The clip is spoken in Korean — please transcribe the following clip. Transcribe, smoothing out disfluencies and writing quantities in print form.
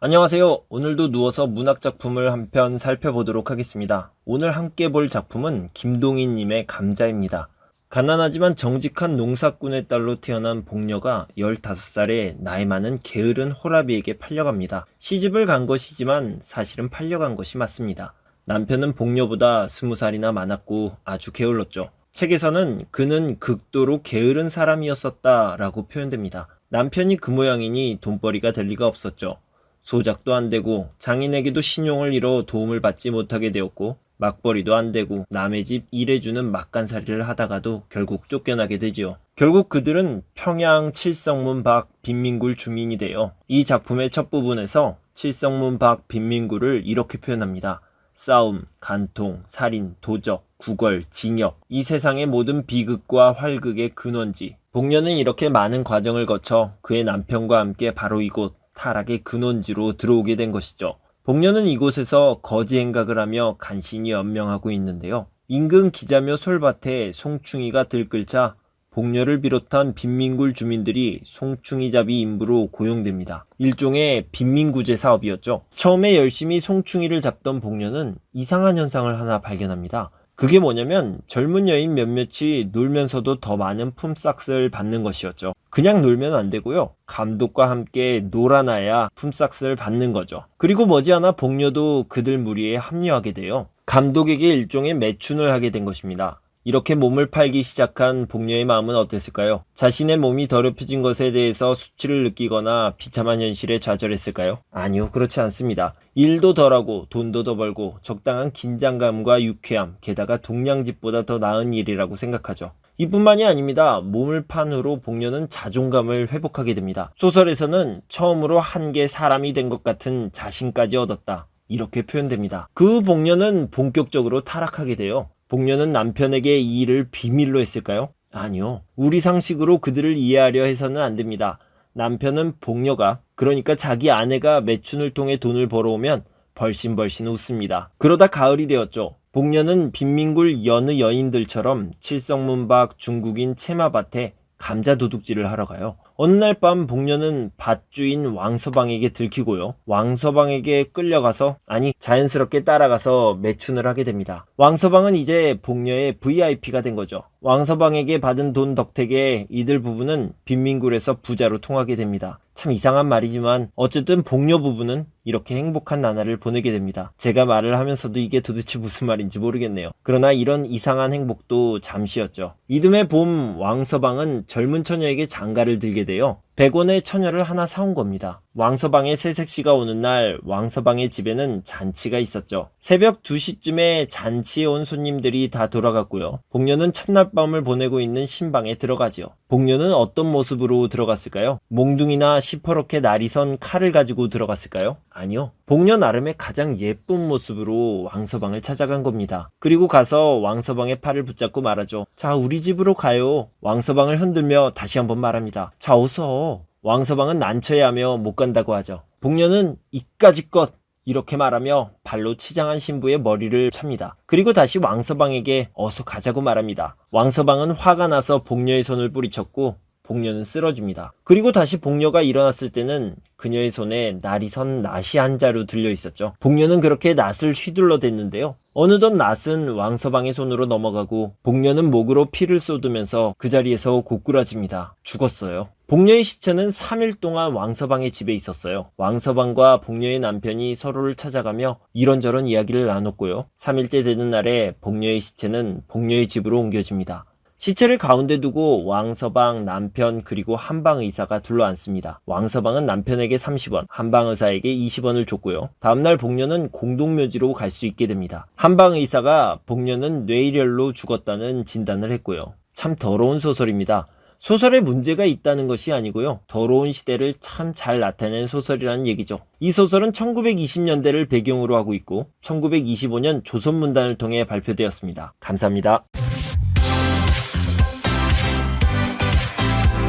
안녕하세요. 오늘도 누워서 문학작품을 한 편 살펴보도록 하겠습니다. 오늘 함께 볼 작품은 김동희님의 감자입니다. 가난하지만 정직한 농사꾼의 딸로 태어난 복녀가 15살에 나이 많은 게으른 호라비에게 팔려갑니다. 시집을 간 것이지만 사실은 팔려간 것이 맞습니다. 남편은 복녀보다 20살이나 많았고 아주 게을렀죠. 책에서는 그는 극도로 게으른 사람이었었다라고 표현됩니다. 남편이 그 모양이니 돈벌이가 될 리가 없었죠. 소작도 안 되고 장인에게도 신용을 잃어 도움을 받지 못하게 되었고 맞벌이도 안 되고 남의 집 일해주는 막간살이를 하다가도 결국 쫓겨나게 되지요. 결국 그들은 평양 칠성문 밖 빈민굴 주민이 되어 이 작품의 첫 부분에서 칠성문 밖 빈민굴을 이렇게 표현합니다. 싸움, 간통, 살인, 도적, 구걸, 징역, 이 세상의 모든 비극과 활극의 근원지. 복녀는 이렇게 많은 과정을 거쳐 그의 남편과 함께 바로 이곳 타락의 근원지로 들어오게 된 것이죠. 복녀는 이곳에서 거지 행각을 하며 간신히 연명하고 있는데요. 인근 기자묘 솔밭에 송충이가 들끓자 복녀를 비롯한 빈민굴 주민들이 송충이 잡이 임부로 고용됩니다. 일종의 빈민구제 사업이었죠. 처음에 열심히 송충이를 잡던 복녀는 이상한 현상을 하나 발견합니다. 그게 뭐냐면 젊은 여인 몇몇이 놀면서도 더 많은 품삯을 받는 것이었죠. 그냥 놀면 안 되고요. 감독과 함께 놀아나야 품삯을 받는 거죠. 그리고 머지않아 복녀도 그들 무리에 합류하게 돼요. 감독에게 일종의 매춘을 하게 된 것입니다. 이렇게 몸을 팔기 시작한 복녀의 마음은 어땠을까요? 자신의 몸이 더럽혀진 것에 대해서 수치를 느끼거나 비참한 현실에 좌절했을까요? 아니요, 그렇지 않습니다. 일도 덜하고 돈도 더 벌고 적당한 긴장감과 유쾌함, 게다가 동냥집보다 더 나은 일이라고 생각하죠. 이뿐만이 아닙니다. 몸을 판 후로 복녀는 자존감을 회복하게 됩니다. 소설에서는 처음으로 한계 사람이 된 것 같은 자신까지 얻었다. 이렇게 표현됩니다. 그 복녀는 본격적으로 타락하게 돼요. 복녀는 남편에게 이 일을 비밀로 했을까요? 아니요. 우리 상식으로 그들을 이해하려 해서는 안 됩니다. 남편은 복녀가, 그러니까 자기 아내가 매춘을 통해 돈을 벌어오면 벌신벌신 웃습니다. 그러다 가을이 되었죠. 복녀는 빈민굴 여느 여인들처럼 칠성문 밖 중국인 채마밭에 감자 도둑질을 하러 가요. 어느 날 밤 복녀는 밭주인 왕서방에게 들키고요. 왕서방에게 끌려가서 자연스럽게 따라가서 매춘을 하게 됩니다. 왕서방은 이제 복녀의 VIP가 된 거죠. 왕서방에게 받은 돈 덕택에 이들 부부는 빈민굴에서 부자로 통하게 됩니다. 참 이상한 말이지만 어쨌든 복녀 부부는 이렇게 행복한 나날을 보내게 됩니다. 제가 말을 하면서도 이게 도대체 무슨 말인지 모르겠네요. 그러나 이런 이상한 행복도 잠시였죠. 이듬해 봄 왕서방은 젊은 처녀에게 장가를 들게 돼요. 100원의 처녀를 하나 사온 겁니다. 왕서방의 새색시가 오는 날 왕서방의 집에는 잔치가 있었죠. 새벽 2시쯤에 잔치에 온 손님들이 다 돌아갔고요. 복녀는 첫날 밤을 보내고 있는 신방에 들어가지요. 복녀는 어떤 모습으로 들어갔을까요? 몽둥이나 시퍼렇게 날이 선 칼을 가지고 들어갔을까요? 아니요. 복녀 나름의 가장 예쁜 모습으로 왕서방을 찾아간 겁니다. 그리고 가서 왕서방의 팔을 붙잡고 말하죠. 자, 우리 집으로 가요. 왕서방을 흔들며 다시 한번 말합니다. 자, 어서. 왕서방은 난처해하며 못 간다고 하죠. 복녀는 이까짓 것 이렇게 말하며 발로 치장한 신부의 머리를 찹니다. 그리고 다시 왕서방에게 어서 가자고 말합니다. 왕서방은 화가 나서 복녀의 손을 뿌리쳤고 복녀는 쓰러집니다. 그리고 다시 복녀가 일어났을 때는 그녀의 손에 날이 선 낫이 한 자루 들려 있었죠. 복녀는 그렇게 낫을 휘둘러 댔는데요. 어느덧 낫은 왕서방의 손으로 넘어가고 복녀는 목으로 피를 쏟으면서 그 자리에서 고꾸라집니다. 죽었어요. 복녀의 시체는 3일 동안 왕서방의 집에 있었어요. 왕서방과 복녀의 남편이 서로를 찾아가며 이런저런 이야기를 나눴고요. 3일째 되는 날에 복녀의 시체는 복녀의 집으로 옮겨집니다. 시체를 가운데 두고 왕서방, 남편 그리고 한방의사가 둘러앉습니다. 왕서방은 남편에게 30원, 한방의사에게 20원을 줬고요. 다음날 복녀는 공동묘지로 갈 수 있게 됩니다. 한방의사가 복녀는 뇌일혈로 죽었다는 진단을 했고요. 참 더러운 소설입니다. 소설에 문제가 있다는 것이 아니고요. 더러운 시대를 참 잘 나타낸 소설이라는 얘기죠. 이 소설은 1920년대를 배경으로 하고 있고 1925년 조선문단을 통해 발표되었습니다. 감사합니다.